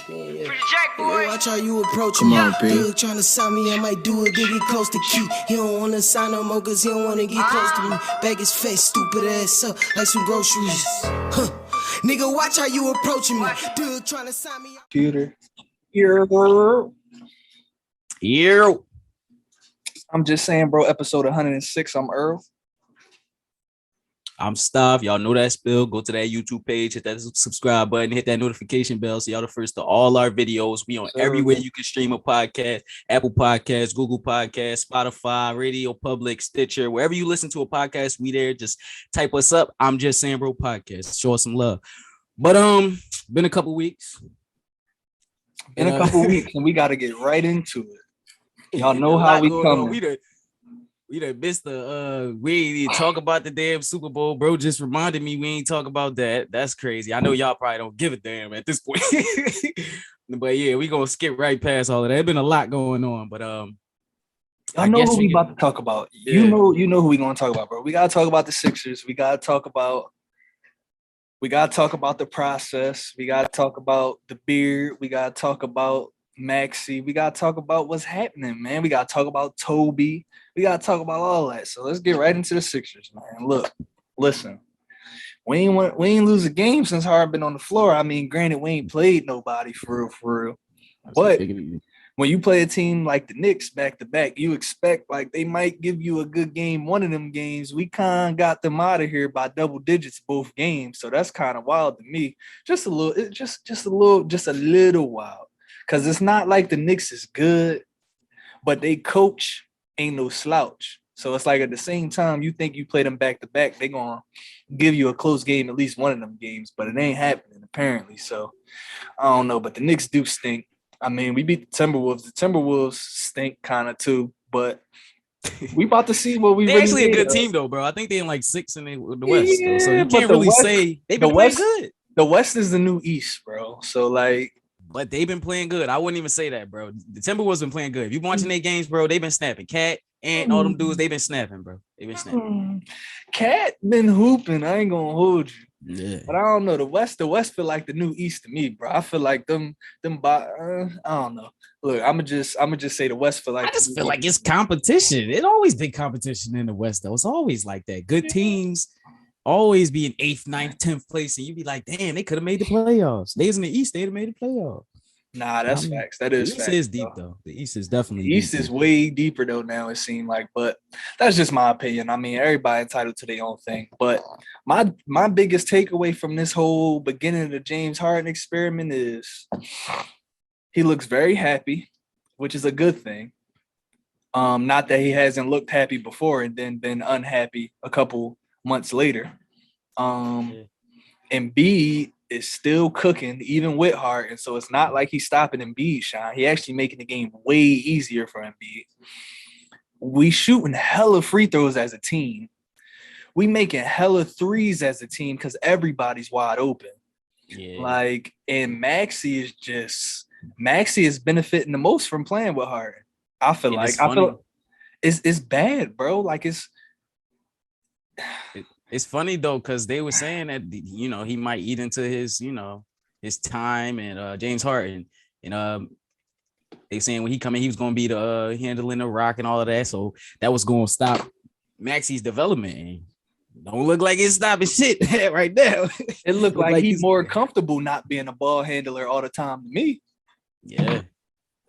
Yeah. Pretty Jack boy. Watch how you approach me. Dude trying to sign me, I might do it, get close to key. He don't wanna sign no more cause he don't wanna get close to me. Bag his face, stupid ass up like some groceries. Huh. Nigga, watch how you approaching me. Dude trying to sign me. Computer. Yeah. I'm just saying, bro, episode 106, I'm Earl. I'm Stav. Y'all know that spill. Go to that YouTube page, hit that subscribe button, hit that notification bell so y'all the first to all our videos. We on everywhere you can stream a podcast, Apple Podcasts, Google Podcasts, Spotify, Radio Public, Stitcher, wherever you listen to a podcast, we there. Just type us up. I'm just saying, bro, podcast. Show us some love. But been a couple weeks. Been a couple weeks, and we got to get right into it. Y'all know how we come. We done missed we ain't even talk about the damn Super Bowl. Bro just reminded me we ain't talk about that. That's crazy. I know y'all probably don't give a damn at this point. But yeah, we gonna skip right past all of that. There's been a lot going on, but y'all know who we about to talk about. Yeah. You know who we gonna talk about, bro. We gotta talk about the Sixers. We gotta talk about the process. We gotta talk about the beard. We gotta talk about Maxey. We gotta talk about what's happening, man. We gotta talk about Toby. We gotta talk about all that. So let's get right into the Sixers, man. Look, listen. We ain't lose a game since Harden been on the floor. I mean, granted, we ain't played nobody for real. But when you play a team like the Knicks back to back, you expect like they might give you a good game. One of them games, we kind of got them out of here by double digits both games. So that's kind of wild to me. Just a little wild. Because it's not like the Knicks is good, but they coach ain't no slouch. So it's like at the same time, you think you play them back to back, they gonna give you a close game, at least one of them games, but it ain't happening apparently. So I don't know, but the Knicks do stink. I mean, we beat the Timberwolves. The Timberwolves stink kind of too, but we about to see what we they really actually a good of. team though, bro. I think they in like 6 in the West, yeah, though. So you can't really say they've been playing good. The West is the new East, bro. So like. But they've been playing good. I wouldn't even say that, bro. The Timberwolves been playing good. If you watching their games, bro, they've been snapping. Cat and all them dudes, they've been snapping, bro. They've been snapping. Cat been hooping. I ain't gonna hold you. Yeah. But I don't know. The West feel like the new East to me, bro. I feel like I don't know. Look, I'ma just say the West feel like. I just feel like it's competition. It always been competition in the West, though. It's always like that. Good teams always be in 8th, 9th, 10th place, and you be like, damn, they could have made the playoffs. They was in the East, they'd have made the playoffs. Nah, that's facts. That is facts. The East is deep, though. The East is definitely the East is way deeper, though, now it seems like. But that's just my opinion. I mean, everybody entitled to their own thing. But my biggest takeaway from this whole beginning of the James Harden experiment is he looks very happy, which is a good thing. Not that he hasn't looked happy before and then been unhappy a couple months later. Embiid is still cooking, even with Harden. So it's not like he's stopping Embiid shine. He actually making the game way easier for Embiid. We shooting hella free throws as a team. We making hella threes as a team because everybody's wide open. Yeah. Like, and Maxey is benefiting the most from playing with Harden. I feel it's bad, bro. Like It's funny though, because they were saying that he might eat into his his time and James Harden and they saying when he come in he was gonna be the handling the rock and all of that, so that was gonna stop Maxey's development. And don't look like it's stopping shit right now. It looked like he's more comfortable not being a ball handler all the time to me. Yeah,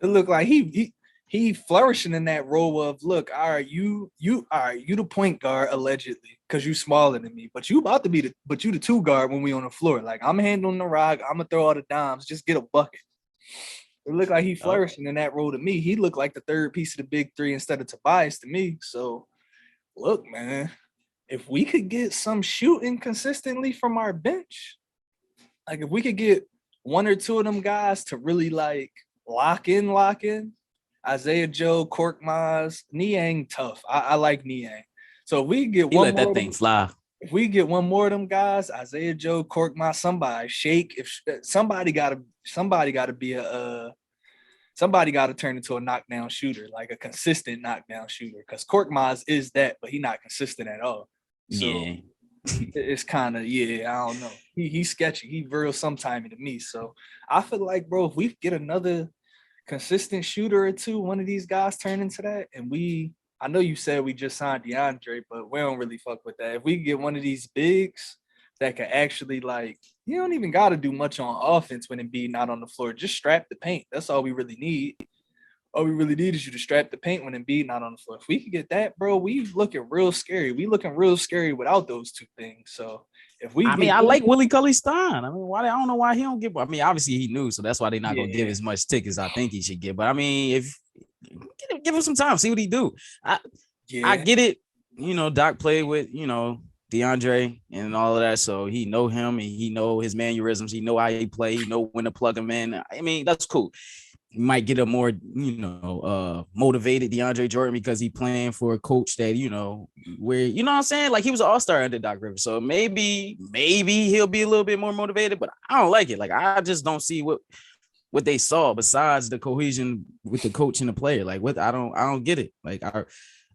it looked like he flourishing in that role of, look, all right, you the point guard allegedly because you smaller than me, but you about to be you the 2 guard when we on the floor. Like, I'm handling the rock, I'm gonna throw all the dimes, just get a bucket. It looked like he flourishing in that role to me. He looked like the third piece of the big three instead of Tobias to me. So, look, man, if we could get some shooting consistently from our bench, like if we could get 1 or 2 of them guys to really like lock in. Isaiah Joe, Korkmaz, Niang tough. I like Niang. So if we get he let that thing fly. If we get 1 more of them guys, Isaiah Joe, Korkmaz, somebody shake. If somebody gotta turn into a knockdown shooter, like a consistent knockdown shooter. Because Korkmaz is that, but he's not consistent at all. So, yeah. It's kind of, yeah, I don't know. He's sketchy. He real sometimey to me. So I feel like, bro, if we get another consistent shooter or two, one of these guys turn into that, and I know you said we just signed DeAndre, but we don't really fuck with that. If we get one of these bigs that can actually, like, you don't even got to do much on offense when Embiid not on the floor. Just strap the paint. That's all we really need. All we really need is you to strap the paint when Embiid not on the floor. If we could get that, bro, we looking real scary. We looking real scary without those two things. So if we I like Willie Cauley-Stein. I mean, why? I don't know why he don't get. I mean, obviously he knew, so that's why they're not gonna give as much tickets I think he should get. But I mean, if give him some time, see what he do. I get it. You know, Doc played with DeAndre and all of that, so he know him and he know his mannerisms. He know how he play. He know when to plug him in. I mean, that's cool. You might get a more, motivated DeAndre Jordan because he playing for a coach that, where, you know what I'm saying? Like he was an all-star under Doc Rivers. So maybe he'll be a little bit more motivated, but I don't like it. Like, I just don't see what they saw besides the cohesion with the coach and the player. Like I don't get it. Like,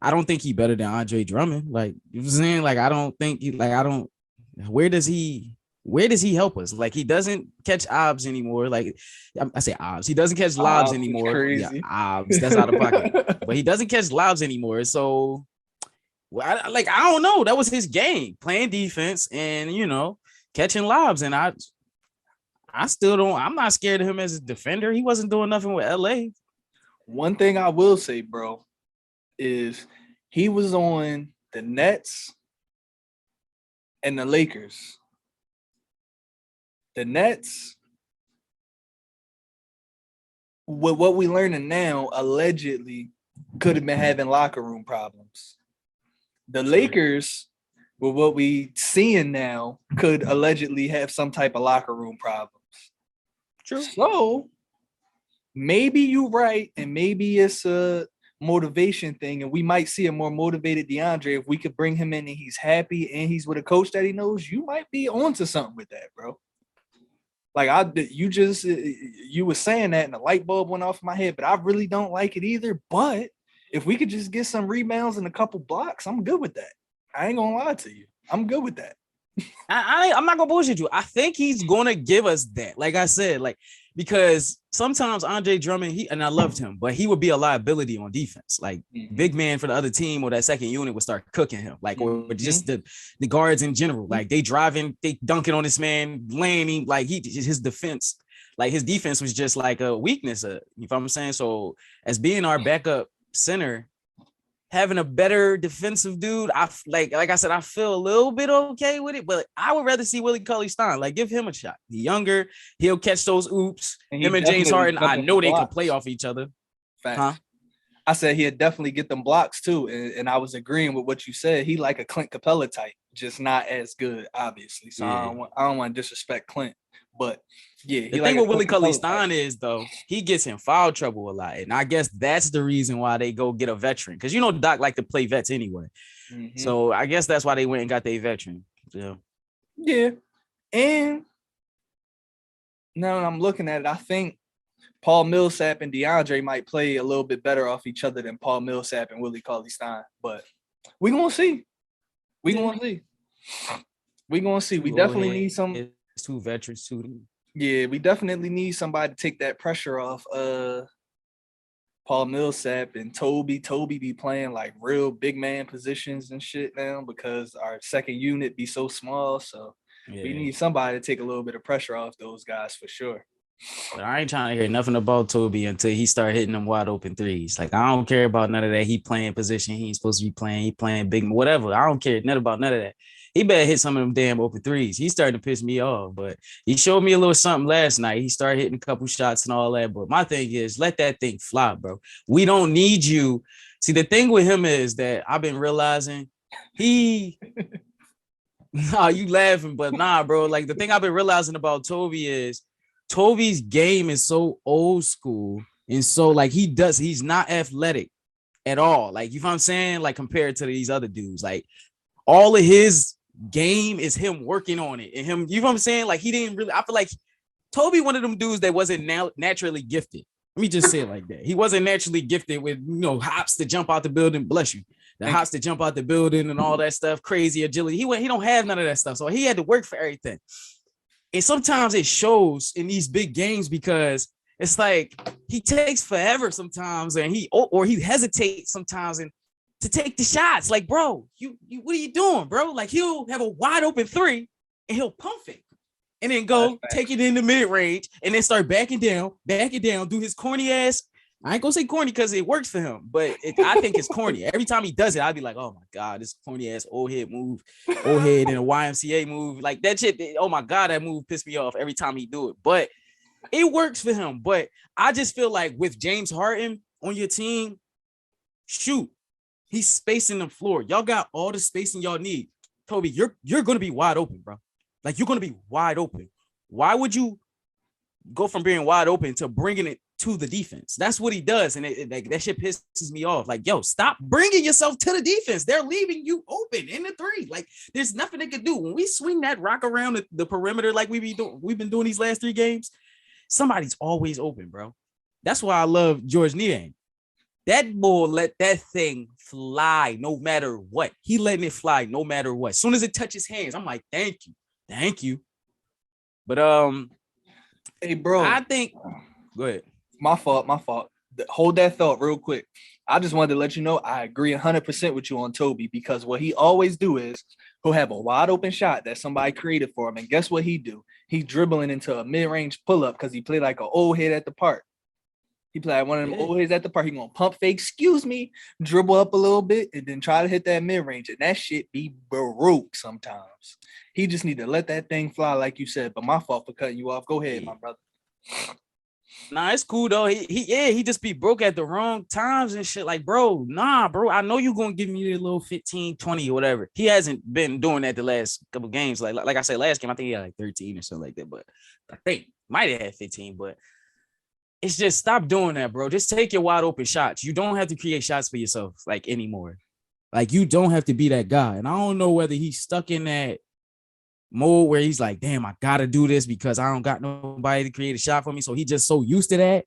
I don't think he better than Andre Drummond. Like, you know what I'm saying? Like, I don't think where does he help us? Like, he doesn't catch obs anymore. Like, I say obs. He doesn't catch lobs anymore. Yeah, obs. That's out of pocket. But he doesn't catch lobs anymore. So, I don't know. That was his game, playing defense and, catching lobs. And I still don't. I'm not scared of him as a defender. He wasn't doing nothing with LA. One thing I will say, bro, is he was on the Nets and the Lakers. The Nets, with what we learning now, allegedly could have been having locker room problems. The Lakers, with what we seeing now, could allegedly have some type of locker room problems. True. So maybe you're right, and maybe it's a motivation thing, and we might see a more motivated DeAndre if we could bring him in and he's happy and he's with a coach that he knows. You might be onto something with that, bro. Like you were saying that and the light bulb went off in my head, but I really don't like it either. But if we could just get some rebounds and a couple blocks, I'm good with that. I ain't gonna lie to you. I'm good with that. I'm not gonna bullshit you. I think he's gonna give us that. Like I said, because sometimes Andre Drummond, and I loved him, but he would be a liability on defense. Like big man for the other team or that second unit would start cooking him. Like, or just the guards in general. Like they driving, they dunking on this man, landing. Like his defense, like his defense was just like a weakness. You know what I'm saying? So as being our backup center, having a better defensive dude, like I said, I feel a little bit okay with it, but I would rather see Willie Cauley-Stein. Like, give him a shot. He's younger, he'll catch those oops. Him and James Harden, I know they can play off each other. Fact. Huh? I said he'd definitely get them blocks too, and I was agreeing with what you said. He like a Clint Capella type, just not as good, obviously. So yeah. I don't want to disrespect Clint, but yeah. The thing with Willie Cauley-Stein is, though, he gets in foul trouble a lot, and I guess that's the reason why they go get a veteran, because Doc like to play vets anyway. Mm-hmm. So I guess that's why they went and got their veteran. Yeah, and now I'm looking at it, I think Paul Millsap and DeAndre might play a little bit better off each other than Paul Millsap and Willie Cauley-Stein, but we're gonna see. We're gonna see. We definitely need some. It's two veterans too. Yeah, we definitely need somebody to take that pressure off Paul Millsap and Toby. Toby be playing like real big man positions and shit now because our second unit be so small. So we need somebody to take a little bit of pressure off those guys for sure. But I ain't trying to hear nothing about Toby until he start hitting them wide open threes. Like, I don't care about none of that. He playing position he ain't supposed to be playing. He playing big, whatever. I don't care nothing about none of that. He better hit some of them damn open threes. He's starting to piss me off, but he showed me a little something last night. He started hitting a couple shots and all that. But my thing is, let that thing fly, bro. We don't need you. See, the thing with him is that I've been realizing nah, you laughing, but nah, bro. Like, the thing I've been realizing about Toby is Toby's game is so old school. And so, like, he's not athletic at all. Like, you know what I'm saying? Like, compared to these other dudes, like, all of his game is him working on it and him, you know what I'm saying? Like, he didn't really, I feel like Toby, one of them dudes that wasn't naturally gifted. Let me just say it like that. He wasn't naturally gifted with, hops to jump out the building. Bless you. the hots to jump out the building and all that stuff, crazy agility. He don't have none of that stuff. So he had to work for everything. And sometimes it shows in these big games because it's like he takes forever sometimes and he hesitates sometimes and to take the shots. Like, bro, you what are you doing, bro? Like he'll have a wide open three and he'll pump it and then go take it in the mid range and then start backing down, do his corny ass. I ain't gonna say corny because it works for him, but I think it's corny. Every time he does it, I'd be like, oh my God, this corny ass old head move, old head and a YMCA move. Like that shit, oh my God, that move pissed me off every time he do it. But it works for him. But I just feel like with James Harden on your team, shoot, he's spacing the floor. Y'all got all the spacing y'all need. Toby, you're gonna be wide open, bro. Like you're gonna be wide open. Why would you go from being wide open to bringing it to the defense? That's what he does, and that shit pisses me off. Like, yo, stop bringing yourself to the defense. They're leaving you open in the three. Like, there's nothing they can do when we swing that rock around the perimeter like we've been doing these last 3 games. Somebody's always open, bro. That's why I love George Niang. That boy let that thing fly no matter what. He letting it fly no matter what. As soon as it touches hands, I'm like, thank you. But hey, bro, I think. Go ahead. My fault. Hold that thought real quick. I just wanted to let you know I agree 100% with you on Toby because what he always do is he'll have a wide open shot that somebody created for him, and guess what he do? He dribbling into a mid-range pull-up because he played like an old head at the park. He played like one of them old heads at the park. He gonna pump fake, excuse me, dribble up a little bit, and then try to hit that mid-range, and that shit be baroque sometimes. He just need to let that thing fly, like you said. But my fault for cutting you off. Go ahead, my brother. Nah, it's cool though. He just be broke at the wrong times and shit. Like, bro, bro. I know you're gonna give me a little 15, 20 or whatever. He hasn't been doing that the last couple games. Like I said, last game, I think he had like 13 or something like that. But I think might have had 15, but it's just stop doing that, bro. Just take your wide open shots. You don't have to create shots for yourself like anymore. Like you don't have to be that guy. And I don't know whether he's stuck in that mode where he's like, damn, I gotta do this because I don't got nobody to create a shot for me. So he just so used to that.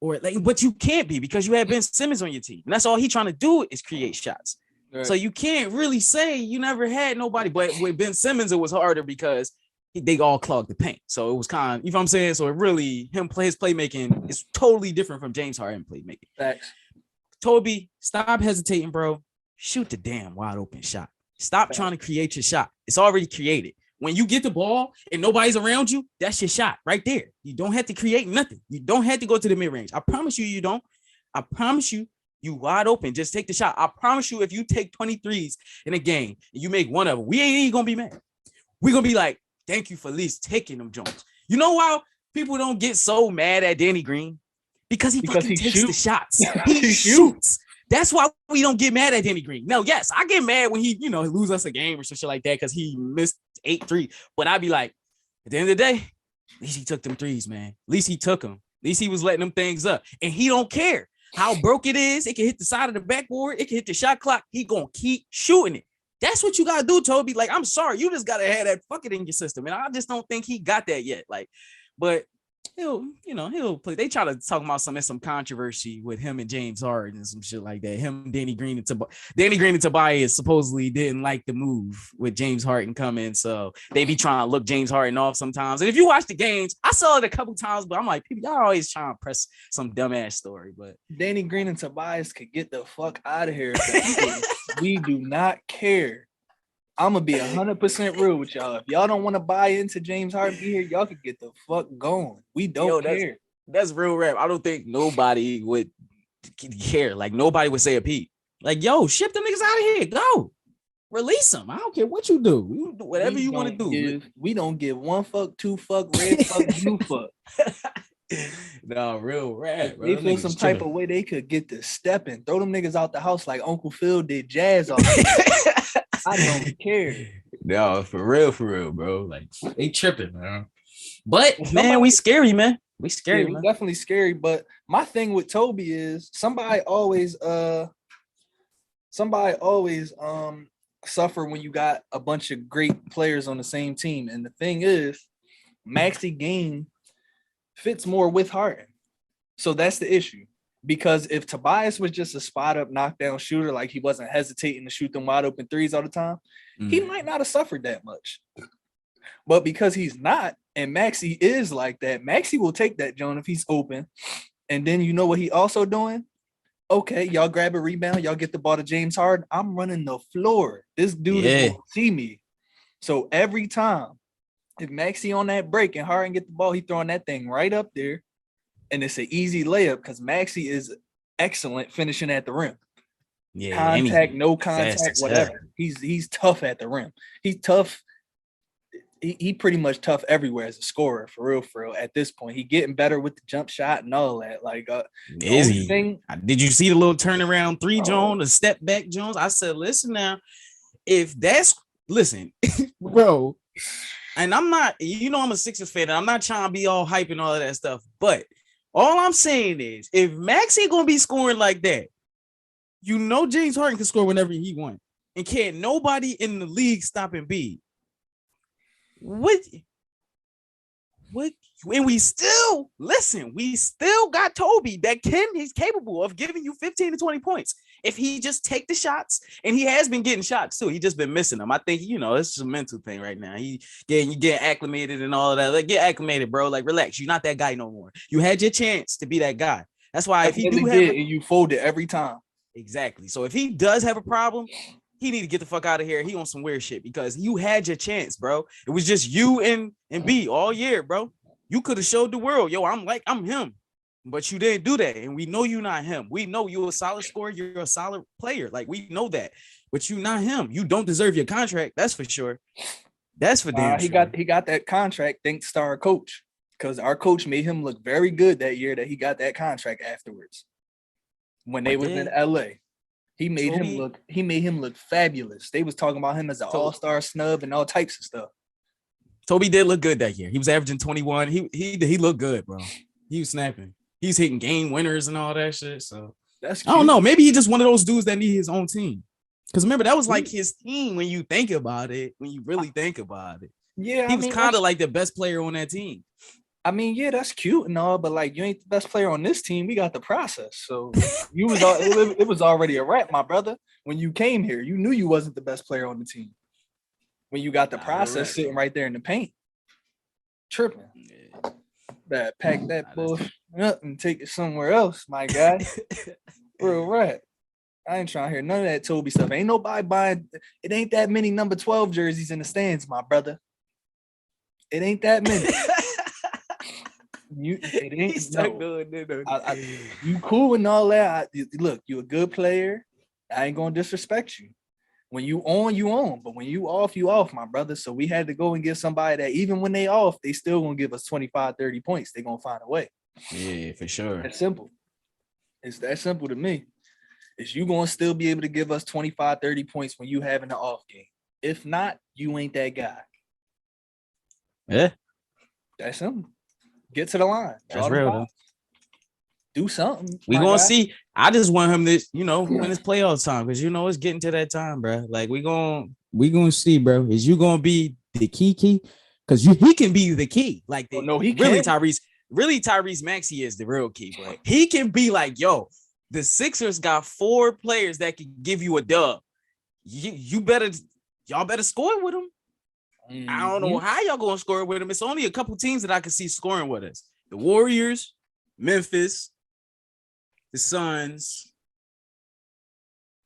Or like, but you can't be because you have Ben Simmons on your team. And that's all he's trying to do is create shots. Right. So you can't really say you never had nobody. But with Ben Simmons, it was harder because they all clogged the paint. So it was kind of, you know what I'm saying? So it really, his playmaking is totally different from James Harden playmaking. Thanks. Toby, stop hesitating, bro. Shoot the damn wide open shot. Stop trying to create your shot. It's already created. When you get the ball and nobody's around you, that's your shot right there. You don't have to create nothing. You don't have to go to the mid-range. I promise you don't. I promise you wide open. Just take the shot. I promise you if you take 23s in a game and you make one of them, we ain't even going to be mad. We're going to be like, thank you for at least taking them Jones. You know why people don't get so mad at Danny Green? Because he takes the shots. He shoots. That's why we don't get mad at Danny Green. No, yes, I get mad when he lose us a game or some shit like that because he missed 8 3s. But I'd be like, at the end of the day, at least he took them 3s, man. At least he took them. At least he was letting them things up. And he don't care how broke it is. It can hit the side of the backboard. It can hit the shot clock. He gonna keep shooting it. That's what you gotta do, Toby. Like, I'm sorry, you just gotta have that fucking in your system. And I just don't think he got that yet. Like, but he'll play. They try to talk about some controversy with him and James Harden and some shit like that. Danny Green and Tobias supposedly didn't like the move with James Harden coming, so they be trying to look James Harden off sometimes. And if you watch the games, I saw it a couple times, but I'm like, people, y'all always trying to press some dumbass story. But Danny Green and Tobias could get the fuck out of here. We do not care. I'm gonna be 100% real with y'all. If y'all don't want to buy into James Harden be here, y'all could get the fuck going. We don't care. That's real rap. I don't think nobody would care. Like nobody would say a peep. Like, yo, ship them niggas out of here. Go. Release them. I don't care what you do. You do whatever you want to do. We don't give 1 fuck, 2 fuck, red fuck, blue fuck. No, real rap. They feel some type of way they could get to stepping. Throw them niggas out the house like Uncle Phil did Jazz off. I don't care. No, for real, bro. Like they tripping, man. But man, we scary, man. We scary, man. Definitely scary. But my thing with Toby is somebody always suffer when you got a bunch of great players on the same team. And the thing is, Maxey game fits more with Harden. So that's the issue. Because if Tobias was just a spot up knockdown shooter, like he wasn't hesitating to shoot them wide open threes all the time, he might not have suffered that much. But because he's not, and Maxey is like that, Maxey will take that, John, if he's open. And then you know what he also doing? Okay, y'all grab a rebound, y'all get the ball to James Harden. I'm running the floor. This dude is going to see me. So every time, if Maxey on that break and Harden get the ball, he throwing that thing right up there. And it's an easy layup because Maxey is excellent finishing at the rim. Yeah, contact, no contact, whatever. He's tough at the rim. He's tough. He pretty much tough everywhere as a scorer, for real. At this point, he getting better with the jump shot and all that. Like, is he? Did you see the little turnaround three, Jones, the step back, Jones? I said, listen now, listen, bro. And I'm not, I'm a Sixers fan, and I'm not trying to be all hype and all of that stuff, but all I'm saying is, if Max ain't gonna be scoring like that, James Harden can score whenever he wants, and can't nobody in the league stop Embiid. What? And we still got Toby that he's capable of giving you 15 to 20 points if he just take the shots, and he has been getting shots too. He just been missing them. I think it's just a mental thing right now. You get acclimated and all of that. Like, get acclimated, bro. Like, relax. You're not that guy no more. You had your chance to be that guy. That's why if he do have and you fold it every time. Exactly. So if he does have a problem, he need to get the fuck out of here. He on some weird shit because you had your chance, bro. It was just you and B all year, bro. You could have showed the world, I'm him, but you didn't do that. And we know you're not him. We know you're a solid scorer. You're a solid player. Like, we know that, but you're not him. You don't deserve your contract. That's for sure. That's for damn sure. He got that contract thanks to our coach, because our coach made him look very good that year that he got that contract afterwards. When they was in LA, he made him look fabulous. They was talking about him as an all-star snub and all types of stuff. Toby did look good that year. He was averaging 21. He looked good, bro. He was snapping. He's hitting game winners and all that shit. So that's cute. I don't know. Maybe he's just one of those dudes that need his own team. Because remember, that was like his team when you think about it. When you really think about it, yeah, he was kind of like the best player on that team. I mean, yeah, that's cute and all, but like, you ain't the best player on this team. We got the process, so it was already a wrap, my brother. When you came here, you knew you wasn't the best player on the team. When you got the process sitting right there in the paint, tripping. Yeah. That pack that bullshit up and take it somewhere else, my guy. Real right. I ain't trying to hear none of that Toby stuff. Ain't nobody buying. It ain't that many number 12 jerseys in the stands, my brother. It ain't that many. You cool and all that. Look, you a good player. I ain't gonna disrespect you. When you on, you on. But when you off, my brother. So we had to go and get somebody that even when they off, they still gonna give us 25, 30 points. They gonna find a way. Yeah, for sure. That's simple. It's that simple to me. Is you gonna still be able to give us 25, 30 points when you having an off game? If not, you ain't that guy. Yeah. That's simple. Get to the line. That's real, though. Do something. We gonna see. I just want him to, when it's playoff time, because it's getting to that time, bro. Like, we gonna see, bro. Is you gonna be the key? Because he can be the key. Like, he really can. Tyrese Maxey is the real key, but he can be like, yo, the Sixers got 4 players that can give you a dub. Y'all better score with them. Mm-hmm. I don't know how y'all gonna score with them. It's only a couple teams that I can see scoring with us: the Warriors, Memphis, the Suns,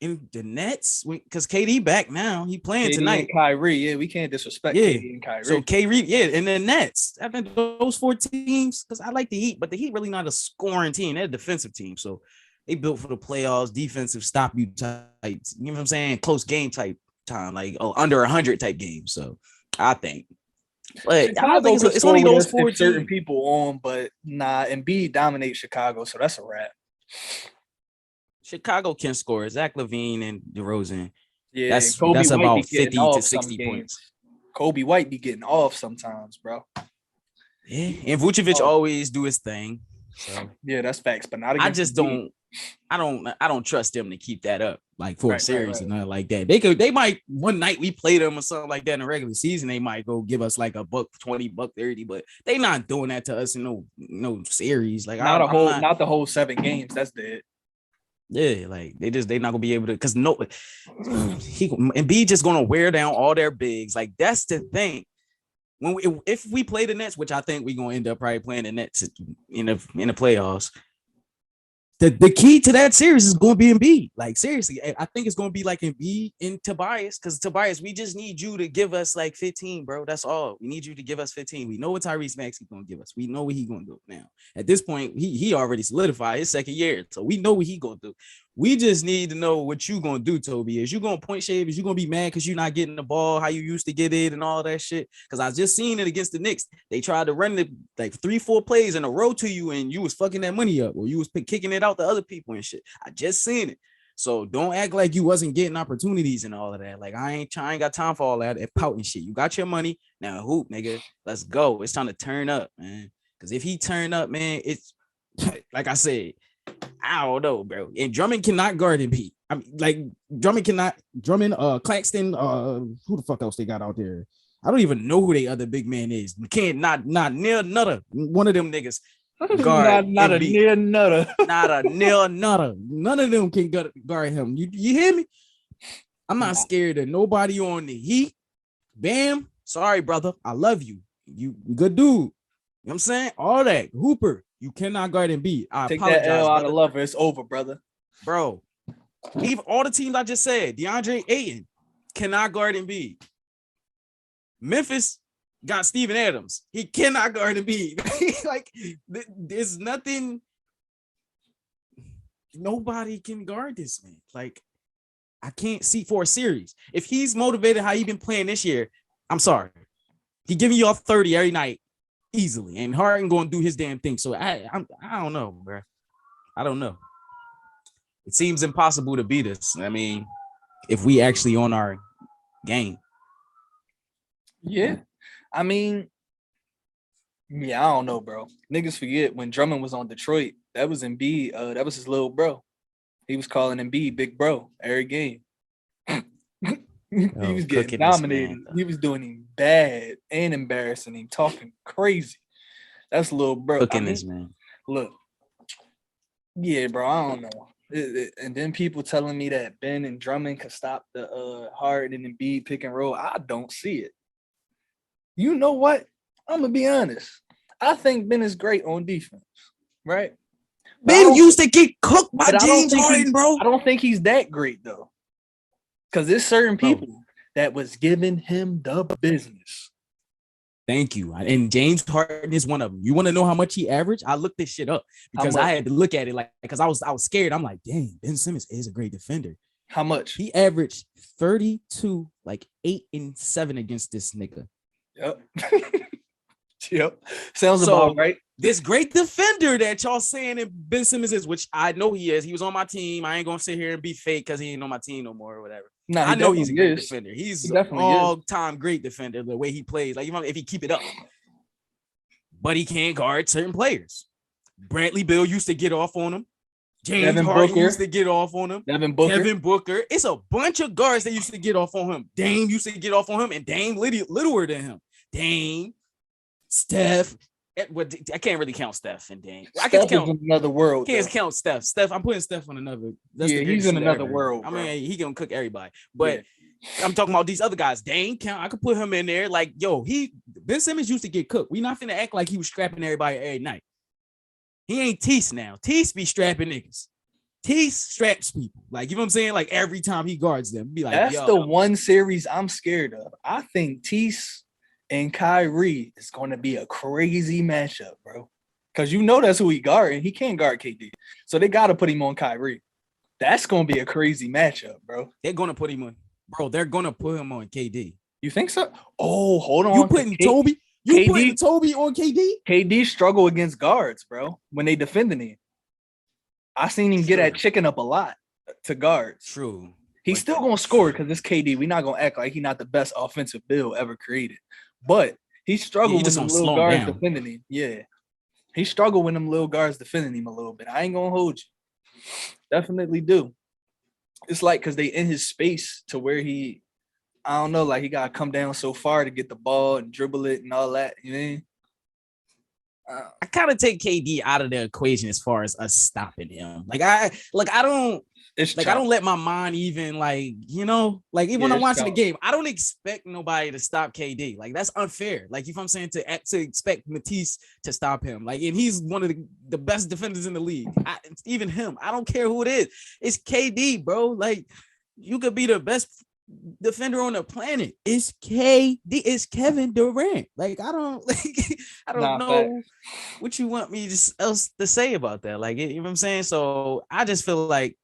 and the Nets. Because KD back now, he playing KD tonight. And Kyrie, yeah, we can't disrespect KD and Kyrie. So Kyrie, and the Nets. I think those 4 teams, because I like the Heat, but the Heat really not a scoring team. They're a defensive team, so they built for the playoffs, defensive stop you type. You know what I'm saying? Close game type time, like under 100 type games. So I think. But Chicago, I don't think it's only those 4 certain people on, but nah, Embiid dominates Chicago, so that's a wrap. Chicago can score. Zach LaVine and DeRozan. Yeah, that's about 50 to 60 points. Kobe White be getting off sometimes, bro. Yeah, and Vucevic always do his thing. So yeah, that's facts, but not. I just don't. I don't trust them to keep that up like for a series and nothing like that. They might one night we play them or something like that in the regular season. They might go give us like $120, $130, but they not doing that to us in no series. Like not the whole 7 games. That's dead. Yeah, like they not gonna be able to because Embiid just gonna wear down all their bigs. Like that's the thing. If we play the Nets, which I think we're gonna end up probably playing the Nets in the playoffs. The key to that series is going to be Embiid. Like, seriously, I think it's going to be like Embiid and Tobias because Tobias, we just need you to give us like 15, bro. That's all. We need you to give us 15. We know what Tyrese Maxey's going to give us. We know what he's going to do now. At this point, he already solidified his second year, so we know what he's going to do. We just need to know what you going to do, Toby. Is you going to point shave? Is you going to be mad because you're not getting the ball how you used to get it and all that shit? Because I just seen it against the Knicks. They tried to run it like 3-4 plays in a row to you and you was fucking that money up or you was kicking it out to other people and shit. I just seen it. So don't act like you wasn't getting opportunities and all of that. Like I ain't got time for all that and pouting shit. You got your money. Now hoop, nigga. Let's go. It's time to turn up, man. Because if he turn up, man, it's like I said, I don't know, bro. And Drummond cannot guard Embiid. I mean, like Drummond, Claxton, who the fuck else they got out there? I don't even know who the other big man is. Can't not near nutter. One of them niggas. Guard not a near nutter. Not a near nutter. None of them can guard him. You hear me? I'm not scared of nobody on the Heat. Bam. Sorry, brother. I love you. You good dude. You know what I'm saying? All that. Hooper. You cannot guard Embiid. I take apologize, that L out brother. of love. It's over, brother. Bro, even all the teams I just said, DeAndre Ayton cannot guard Embiid. Memphis got Steven Adams. He cannot guard Embiid. Like, there's nothing. Nobody can guard this man. Like, I can't see for a series. If he's motivated how he been playing this year, I'm sorry. He giving you all 30 every night. Easily, and Harden going to do his damn thing. So I don't know, bro. I don't know. It seems impossible to beat us. I mean, if we actually on our game. Yeah, I mean, yeah, I don't know, bro. Niggas forget when Drummond was on Detroit. That was Embiid. That was his little bro. He was calling Embiid big bro every game. He was getting dominated. He was doing him bad and embarrassing him, talking crazy. That's a little bro. Cooking this man. Look, yeah, bro. I don't know. And then people telling me that Ben and Drummond could stop the Harden and Embiid pick and roll. I don't see it. You know what? I'm gonna be honest. I think Ben is great on defense, right? Ben used to get cooked by James Harden, bro. I don't think he's that great though. Because there's certain people that was giving him the business. Thank you. And James Harden is one of them. You want to know how much he averaged? I looked this shit up because I had to look at it like because I was scared. I'm like, dang, Ben Simmons is a great defender. How much? He averaged 32, like 8 and 7 against this nigga. Yep. Yep. Sounds about right. This great defender that y'all saying that Ben Simmons is, which I know he is. He was on my team. I ain't gonna sit here and be fake because he ain't on my team no more or whatever. Nah, I know he's a great defender. He's an all-time great defender. The way he plays, like even if he keep it up, but he can't guard certain players. Bradley Beal used to get off on him. James Harden used to get off on him. Kevin Booker. It's a bunch of guards that used to get off on him. Dame used to get off on him, and Dame littler than him. Dame, Steph. I can't really count Steph and Dame. I can count another world. Can't count Steph. Steph, I'm putting Steph on another. He's in another world. I mean, he can cook everybody. But I'm talking about these other guys. Dame count. I could put him in there. Like, yo, Ben Simmons used to get cooked. We not finna act like he was strapping everybody every night. He ain't Tease now. Tease be strapping niggas. Tease straps people. Like, you know what I'm saying? Like every time he guards them, be like, that's the one series I'm scared of. I think Tease and Kyrie is going to be a crazy matchup, bro. Because you know that's who he guarding. He can't guard KD. So they got to put him on Kyrie. That's going to be a crazy matchup, bro. They're going to put him on. Bro, they're going to put him on KD. You think so? Oh, hold on. You putting Toby? You putting Toby on KD? KD struggle against guards, bro, when they defending him. I seen him get that chicken up a lot to guards. True. He's still going to score because it's KD. We're not going to act like he's not the best offensive build ever created. But he struggled with them little guards defending him. Yeah. He struggled with them little guards defending him a little bit. I ain't going to hold you. Definitely do. It's like because they in his space to where I don't know, like he gotta come down so far to get the ball and dribble it and all that. You know what I mean? I kind of take KD out of the equation as far as us stopping him. I don't It's I don't let my mind even even when I'm watching the game, I don't expect nobody to stop KD. Like that's unfair. Like if I'm saying to expect Matisse to stop him, like and he's one of the best defenders in the league. Even him, I don't care who it is. It's KD, bro. Like you could be the best defender on the planet. It's KD. It's Kevin Durant. Like I don't know what you want me else to say about that. Like you know what I'm saying. So I just feel like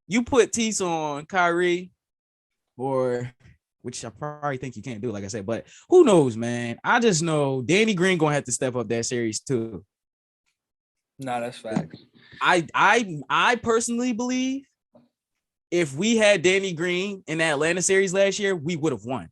you put Tease on Kyrie, or which I probably think you can't do, like I said, but who knows, man? I just know Danny Green gonna have to step up that series too. Nah, that's facts. I personally believe if we had Danny Green in the Atlanta series last year, we would have won.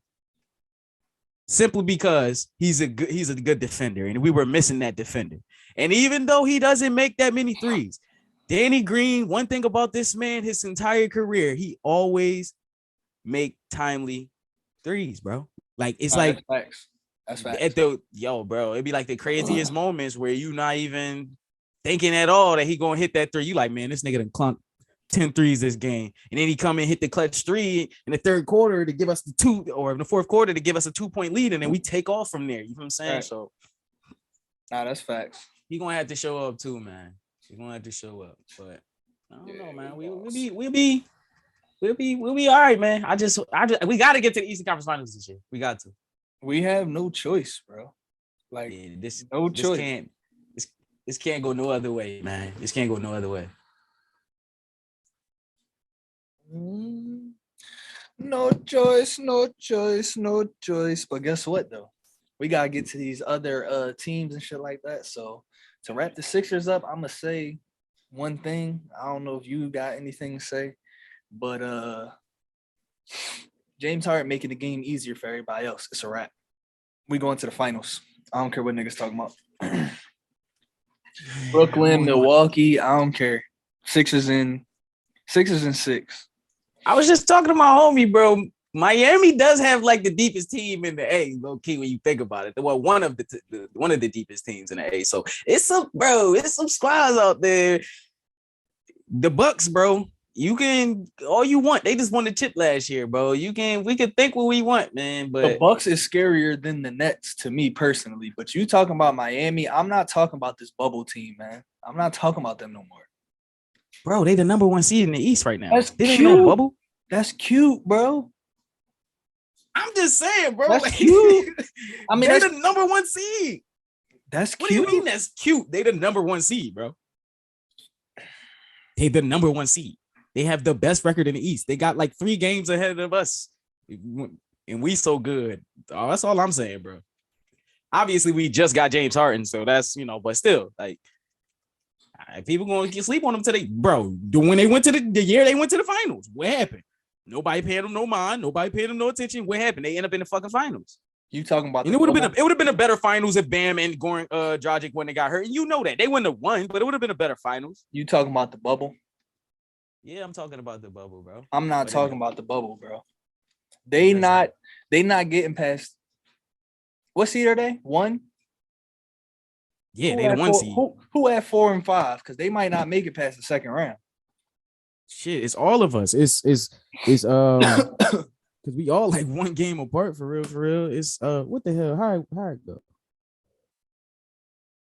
Simply because he's a good defender, and we were missing that defender. And even though he doesn't make that many threes, Danny Green, one thing about this man, his entire career, he always make timely threes, bro. Like it's like that's facts. Bro, it'd be like the craziest moments where you not even thinking at all that he gonna hit that three. You like, man, this nigga done clunked 10 threes this game. And then he come and hit the clutch three in the third quarter to give us the 2, or in the fourth quarter to give us a 2-point lead, and then we take off from there. You know what I'm saying? Right. So nah, that's facts. He gonna have to show up too, man. He's gonna have to show up, but I don't know, man. We'll be all right, man. We got to get to the Eastern Conference Finals this year. We got to. We have no choice, bro. Like no choice. This can't go no other way, man. This can't go no other way. No choice. But guess what, though? We gotta get to these other teams and shit like that. So to wrap the Sixers up, I'm gonna say one thing. I don't know if you got anything to say, but James Harden making the game easier for everybody else. It's a wrap. We going to the finals. I don't care what niggas talking about. Brooklyn, Milwaukee, I don't care. Sixers and 6. I was just talking to my homie, bro. Miami does have like the deepest team in the A, low key when you think about it. Well, one of the deepest teams in the A. So it's some squads out there. The Bucks, bro. You can all you want. They just won the chip last year, bro. We can think what we want, man. But the Bucks is scarier than the Nets to me personally. But you talking about Miami? I'm not talking about this bubble team, man. I'm not talking about them no more. Bro, they the number 1 seed in the East right now. That's cute. No bubble. That's cute, bro. I'm just saying, bro. That's cute. I mean, they're the number 1 seed. That's cute. What do you mean that's cute? They the number 1 seed, bro. They the number 1 seed. They have the best record in the East. They got like 3 games ahead of us. And we so good. Oh, that's all I'm saying, bro. Obviously, we just got James Harden, so that's, but still, like, people going to sleep on them today. Bro, when they went to the year they went to the finals, what happened? Nobody paid them no mind. Nobody paid them no attention. What happened? They end up in the fucking finals. You talking about? And it would have been a better finals if Bam and Goran Dragic when they got hurt. And you know that they wouldn't have won, but it would have been a better finals. You talking about the bubble? Yeah, I'm talking about the bubble, bro. I'm not talking about the bubble, bro. They not getting past. What seed are they? 1. Yeah, they the 1 seed. Who at 4 and 5? Because they might not make it past the second round. Shit, it's all of us. It's because we all like 1 game apart for real. It's what the hell? How it go?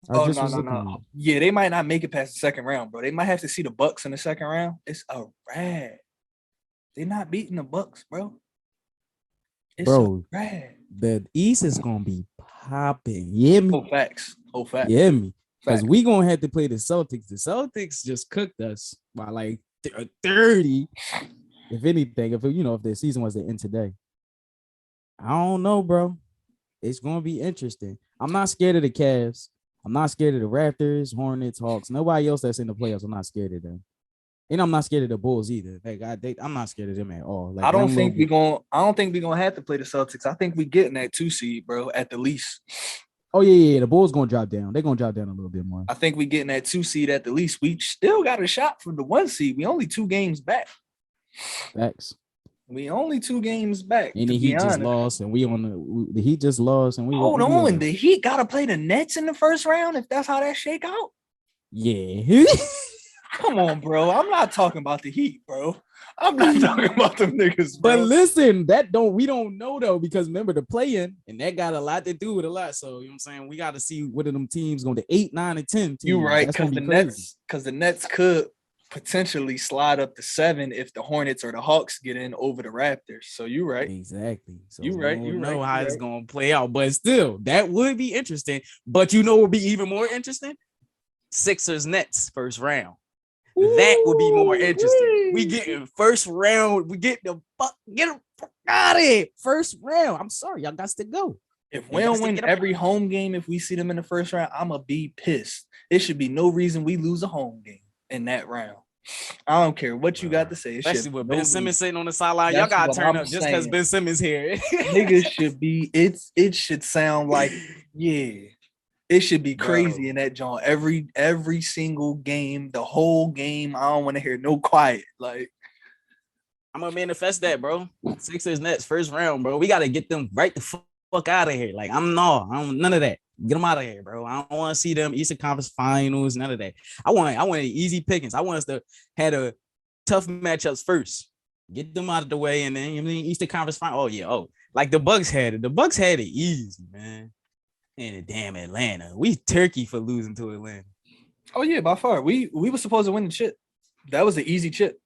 No. Yeah, they might not make it past the second round, bro. They might have to see the Bucks in the second round. It's a wrap. They're not beating the Bucks, bro. It's a wrap. The East is gonna be popping. Yeah, me. Oh, facts. Yeah, me. Because we gonna have to play the Celtics. The Celtics just cooked us by like 30. If anything, if the season was to end today, I don't know, bro. It's gonna be interesting. I'm not scared of the Cavs. I'm not scared of the Raptors, Hornets, Hawks. Nobody else that's in the playoffs. I'm not scared of them. And I'm not scared of the Bulls either. Like I'm not scared of them at all. Like I don't think we're gonna have to play the Celtics. I think we getting that 2 seed, bro, at the least. Oh yeah. The Bulls gonna drop down. They're gonna drop down a little bit more. I think we getting that 2 seed at the least. We still got a shot for the 1 seed. We only 2 games back. Facts. We only 2 games back. And to the be Heat just honest. lost, and the Heat just lost, and Hold on, the Heat gotta play the Nets in the first round if that's how that shake out. Yeah. Come on, bro. I'm not talking about the Heat, bro. I'm not talking about them niggas, bro. But listen, we don't know though, because remember the play-in, and that got a lot to do with a lot. So you know what I'm saying, we got to see what of them teams going to 8, 9, and 10 teams. You right, because the Nets could potentially slide up to 7 if the Hornets or the Hawks get in over the Raptors. So you right. Exactly. So you right. You know right. how it's going to play out, but still, that would be interesting. But you know what would be even more interesting? Sixers Nets first round. That would be more interesting. We getting first round. We get the fuck out of here. First round. I'm sorry, y'all got to go. If we don't win every home game, if we see them in the first round, I'ma be pissed. It should be no reason we lose a home game in that round. I don't care what you got to say. Especially with Ben Simmons sitting on the sideline. Y'all gotta turn up just because Ben Simmons here. Niggas should be. It should sound like It should be crazy in that joint. Every single game, the whole game. I don't want to hear no quiet. Like, I'm gonna manifest that, bro. Sixers Nets first round, bro. We gotta get them right the fuck out of here. Like, I don't none of that. Get them out of here, bro. I don't want to see them Eastern Conference Finals. None of that. I want easy pickings. I want us to have a tough matchups first. Get them out of the way, and then Eastern Conference Final. Like the Bucks had it. The Bucks had it easy, man. And damn Atlanta. We turkey for losing to Atlanta. Oh yeah, by far. We were supposed to win the chip. That was an easy chip.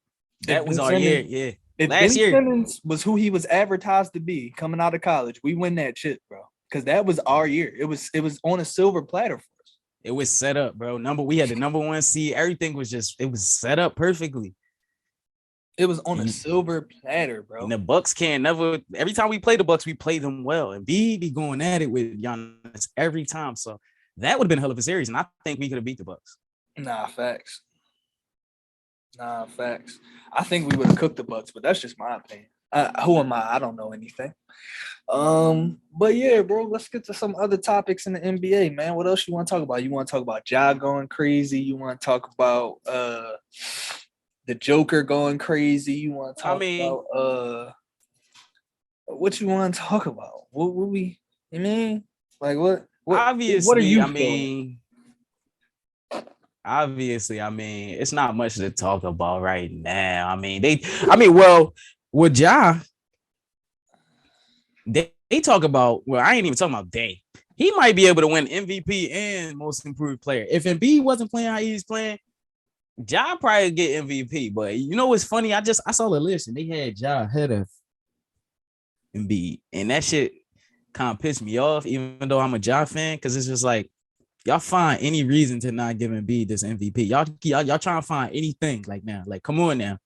That was our year, yeah. If Ben Simmons was who he was advertised to be coming out of college, we win that chip, bro. Because that was our year. It was on a silver platter for us. It was set up, bro. We had the number 1 seed. Everything was set up perfectly. It was on a silver platter, bro. And the Bucks can't never. Every time we play the Bucks, we play them well, and B be going at it with Giannis every time. So that would have been a hell of a series, and I think we could have beat the Bucks. Nah, facts. I think we would have cooked the Bucks, but that's just my opinion. Who am I? I don't know anything. But yeah, bro, let's get to some other topics in the NBA, man. What else you want to talk about? You want to talk about Ja going crazy? You want to talk about the Joker going crazy? You want to talk about what you want to talk about? What we? You mean like what? Obviously, what are you Obviously, it's not much to talk about right now. With Ja, they talk about, I ain't even talking about they. He might be able to win MVP and most improved player. If Embiid wasn't playing how he's playing, Ja probably get MVP. But you know what's funny? I saw the list and they had Ja ahead of Embiid. And that shit kind of pissed me off, even though I'm a Ja fan, because it's just like, y'all find any reason to not give Embiid this MVP. Y'all trying to find anything like now. Like, come on now.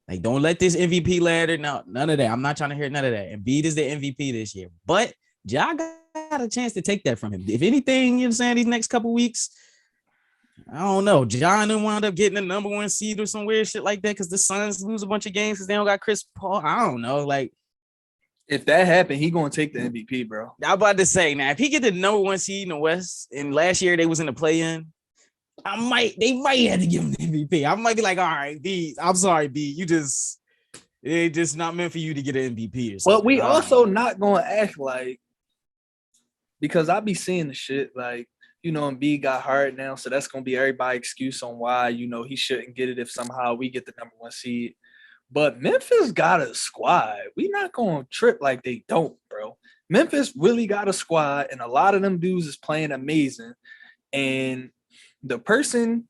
Like, don't let this MVP ladder. No, none of that. I'm not trying to hear none of that. Embiid is the MVP this year. But Ja got a chance to take that from him. If anything, you know what I'm saying, these next couple weeks, I don't know. Ja and them wound up getting the number 1 seed or some weird shit like that because the Suns lose a bunch of games because they don't got Chris Paul. I don't know. Like, if that happened, he gonna take the MVP, bro. I'm about to say now, if he get the number 1 seed in the West, and last year they was in the play-in, they might have to give him the MVP. I might be like, all right, B, I'm sorry, B, it's just not meant for you to get an MVP or something. But we also not gonna act like, because I be seeing the shit like, Embiid got hurt now, so that's gonna be everybody's excuse on why he shouldn't get it if somehow we get the number 1 seed. But Memphis got a squad. We not going to trip like they don't, bro. Memphis really got a squad, and a lot of them dudes is playing amazing. And the person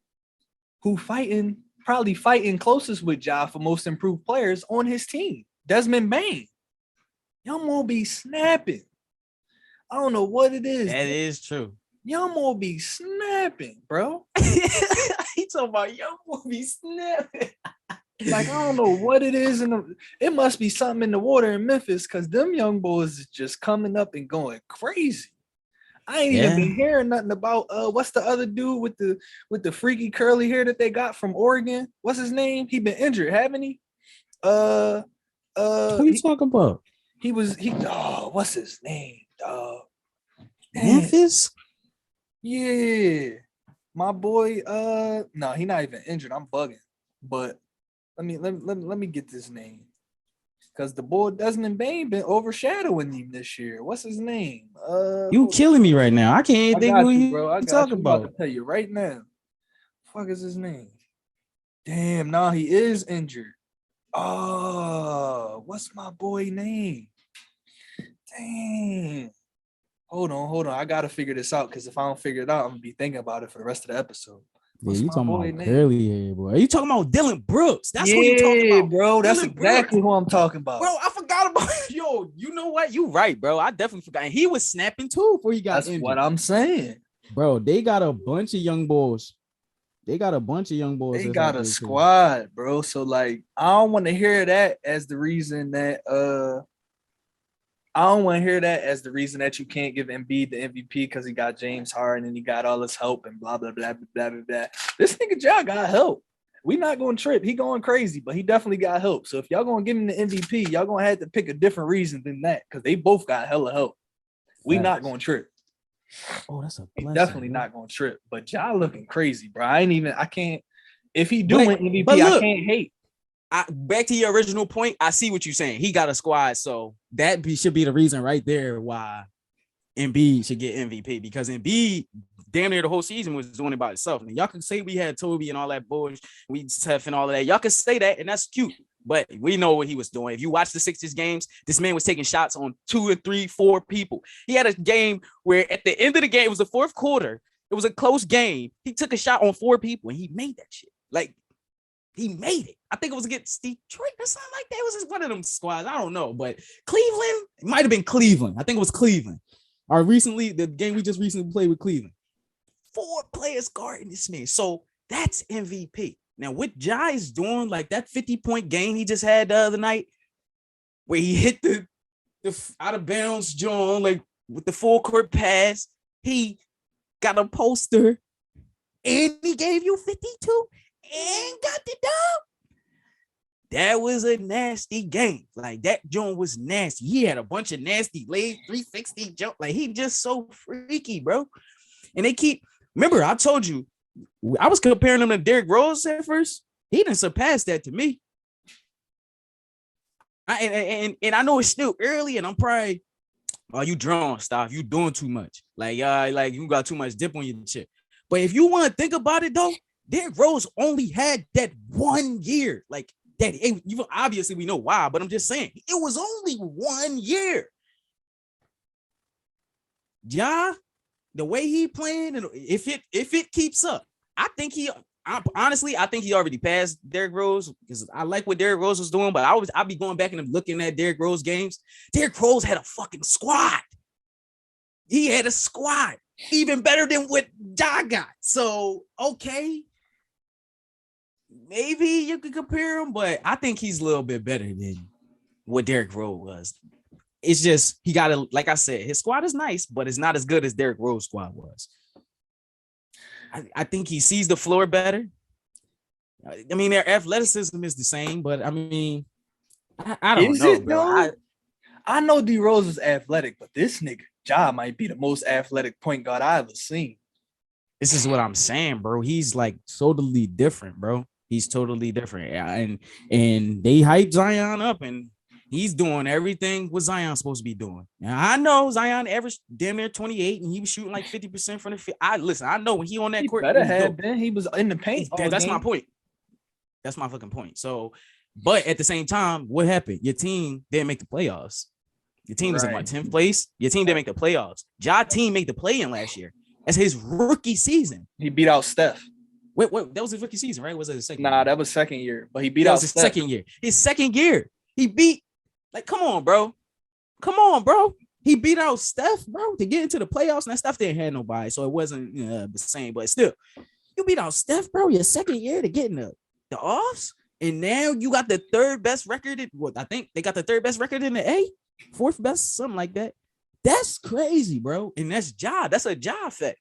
who probably fighting closest with Ja for most improved players on his team, Desmond Bane. Y'all gonna be snapping. I don't know what it is. That is true. Y'all gonna be snapping, bro. He talking about y'all gonna be snapping. Like, I don't know what it is. It must be something in the water in Memphis because them young boys is just coming up and going crazy. I ain't even been hearing nothing about what's the other dude with the freaky curly hair that they got from Oregon? What's his name? He been injured, haven't he? Who you talking about? What's his name? Memphis? Yeah, my boy. No, he not even injured. I'm bugging. But let me get this name because the boy Desmond Bain been overshadowing him this year. What's his name? You killing me right now. I can't I think got who you, you bro. I got talking you. I'm about about. to tell you right now. Fuck is his name? Damn, nah, he is injured. Oh, what's my boy name? Damn. Hold on. I gotta figure this out because if I don't figure it out, I'm gonna be thinking about it for the rest of the episode. Yeah, What's you my talking boy about name? curly hair, boy. Are you talking about Dylan Brooks? That's who you talking Yeah, about. bro. That's Dylan exactly Brooks. who I'm talking about. Bro, I forgot about yo. You know what? You right, bro. I definitely forgot. And he was snapping too before he got That's injured. what I'm saying. Bro, they got a bunch of young boys. They got a bunch of young boys. They That's got out a there too. squad, bro. So like, I don't want to hear that as the reason that I don't want to hear that as the reason that you can't give Embiid the MVP because he got James Harden and he got all this help and blah blah blah blah blah blah. This nigga Ja got help. We not going to trip. He going crazy, but he definitely got help. So if y'all gonna give him the MVP, y'all gonna have to pick a different reason than that because they both got hella help. We not going to trip. Oh, that's a We blessing. definitely bro. not going to trip. But Ja looking crazy, bro. I can't. If he do win MVP, but look, I can't hate. Back to your original point, I see what you're saying. He got a squad, so that should be the reason right there why Embiid should get MVP because Embiid damn near the whole season was doing it by himself. And y'all can say we had Toby and all that bullshit, we tough and all of that. Y'all can say that, and that's cute. But we know what he was doing. If you watch the Sixers games, this man was taking shots on 2 and 3, 4 people. He had a game where at the end of the game, it was the fourth quarter. It was a close game. He took a shot on 4 people and he made that shit. Like, he made it. I think it was against Detroit or something like that. It was just one of them squads. I don't know. But Cleveland, it might have been Cleveland. I think it was Cleveland. Or recently, the game we just recently played with Cleveland. 4 players guarding this man. So that's MVP. Now, what Ja is doing, like that 50-point game he just had the other night, where he hit the out of bounds John, like with the full court pass, he got a poster and he gave you 52 and got the dub. That was a nasty game. Like that John was nasty. He had a bunch of nasty laid 360 jump. Like he just so freaky, bro. And they keep, remember, I told you, I was comparing him to Derrick Rose at first. He didn't surpass that to me. And I know it's still early, and I'm probably, oh, you drawing stuff. You doing too much. Like you got too much dip on your chip. But if you want to think about it, though, Derrick Rose only had that 1 year. Like that, obviously we know why, but I'm just saying it was only 1 year. Ja, the way he playing, and if it keeps up, I think he already passed Derrick Rose because I like what Derrick Rose was doing, but I'll be going back and looking at Derrick Rose games. Derrick Rose had a fucking squad. He had a squad even better than what Ja got. So, okay, maybe you could compare him, but I think he's a little bit better than what Derrick Rose was. It's just, he got to, like I said, his squad is nice, but it's not as good as Derrick Rose squad was. I think he sees the floor better. I mean, their athleticism is the same, but I mean, I don't know, bro. I know D Rose is athletic, but this nigga Ja might be the most athletic point guard I ever seen. This is what I'm saying, bro. He's like totally different, bro. He's totally different. And they hype Zion up, and he's doing everything what Zion's supposed to be doing. Now, I know Zion averaged damn near 28, and he was shooting like 50% from the field. I know when he on that court, better have been. He was in the paint. That's my point. That's my fucking point. So, but at the same time, what happened? Your team didn't make the playoffs. Your team was in what, 10th place? Your team didn't make the playoffs. Ja team made the play-in last year. That's his rookie season. He beat out Steph. Wait, that was his rookie season, right? Was it his second? Nah, year? that was second year. But he beat out his Steph. second year. His second year. He beat, like, come on, bro. He beat out Steph, bro, to get into the playoffs. And that Steph didn't have nobody, so it wasn't the same. But still, you beat out Steph, bro, your second year to get in the offs. And now you got the third best record. I think they got the third best record in the A, fourth best, something like that. That's crazy, bro. And that's Ja. That's a Ja effect.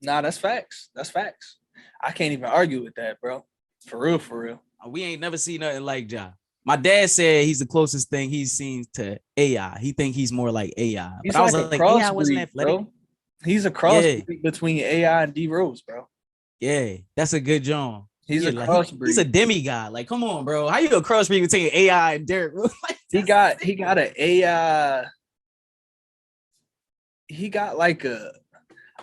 Nah, that's facts. That's facts. I can't even argue with that, bro. For real. We ain't never seen nothing like Ja. My dad said he's the closest thing he's seen to AI. He think he's more like AI. He's but I was like like, a AI wasn't crossbreed, athletic. bro. He's a cross Yeah. between AI and D Rose, bro. Yeah, that's a good John. He's a Like, crossbreed. he's a demigod. Like, come on, bro. How you a crossbreed between AI and Derrick Rose? Like, he got an AI. He got like a,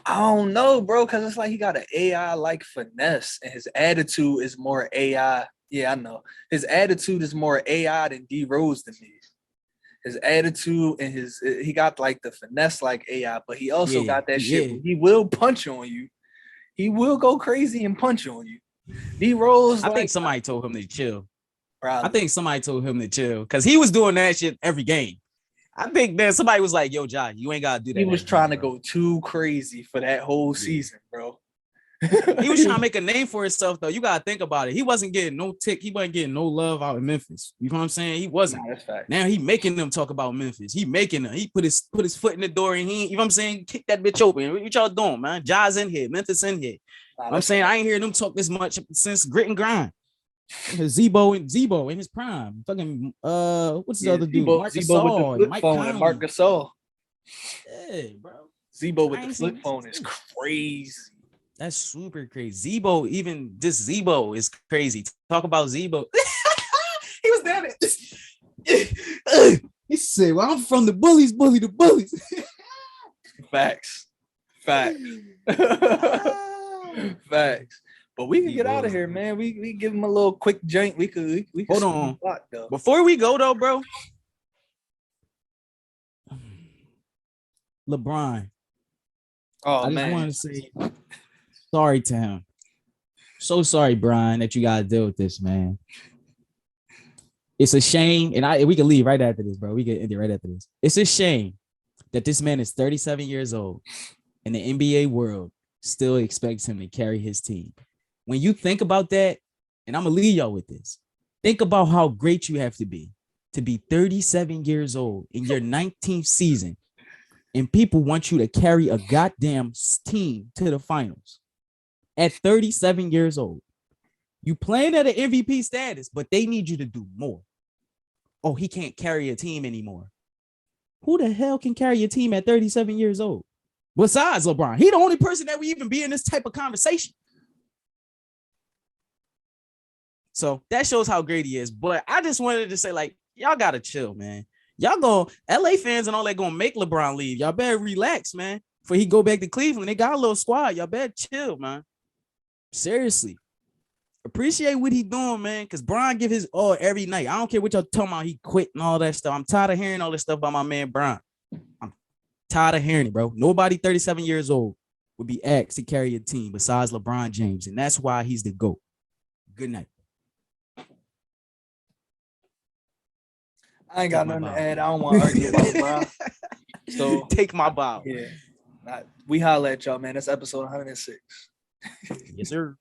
I don't know, bro, because it's like he got an AI like finesse, and his attitude is more AI. Yeah, I know. His attitude is more AI than D Rose to me. His attitude and he got like the finesse like AI, but he also got that shit where he will punch on you. He will go crazy and punch on you. D Rose, I think somebody told him to chill. Probably. I think somebody told him to chill because he was doing that shit every game. I think that somebody was like, "Yo, Josh, you ain't gotta do that." He was trying to go too crazy for that whole season, bro. He was trying to make a name for himself, though. You gotta think about it. He wasn't getting no tick. He wasn't getting no love out in Memphis. You know what I'm saying? He wasn't. Nah, that's fact. Now he making them talk about Memphis. He making them. He put his foot in the door and he, you know what I'm saying? Kick that bitch open. What y'all doing, man? Ja's in here. Memphis in here. Nah, I'm saying I ain't hearing them talk this much since Grit and Grind. Zebo in his prime. Fucking what's the other dude? Marc Gasol with the flip phone and Marc Gasol. Yeah, bro. Zebo with the flip phone is crazy. That's super crazy. Zebo, even this Zebo is crazy. Talk about Zebo. He was down it. He said, "Well, I'm from the bullies, bully the bullies." Facts. Facts. But we can get out of here, man. We give him a little quick jank. We could hold on. Before we go though, bro. LeBron. Oh, I just man. want to say sorry to him. So sorry, Brian, that you gotta deal with this, man. It's a shame, and we can leave right after this, bro. We can end it right after this. It's a shame that this man is 37 years old and the NBA world still expects him to carry his team. When you think about that, and I'm gonna leave y'all with this, think about how great you have to be 37 years old in your 19th season, and people want you to carry a goddamn team to the finals at 37 years old. You playing at an MVP status, but they need you to do more. Oh, he can't carry a team anymore. Who the hell can carry a team at 37 years old? Besides LeBron. He the only person that we even be in this type of conversation. So that shows how great he is. But I just wanted to say, like, y'all gotta chill, man. Y'all go, LA fans and all that gonna make LeBron leave. Y'all better relax, man. Before he go back to Cleveland, they got a little squad. Y'all better chill, man. Seriously. Appreciate what he doing, man. Because Brian give his all every night. I don't care what y'all talking about. He quit and all that stuff. I'm tired of hearing all this stuff about my man Brian. I'm tired of hearing it, bro. Nobody 37 years old would be asked to carry a team besides LeBron James. And that's why he's the GOAT. Good night. I ain't got nothing to add. I don't want to argue about LeBron. So take my bow. Yeah. We holla at y'all, man. That's episode 106. Yes, sir.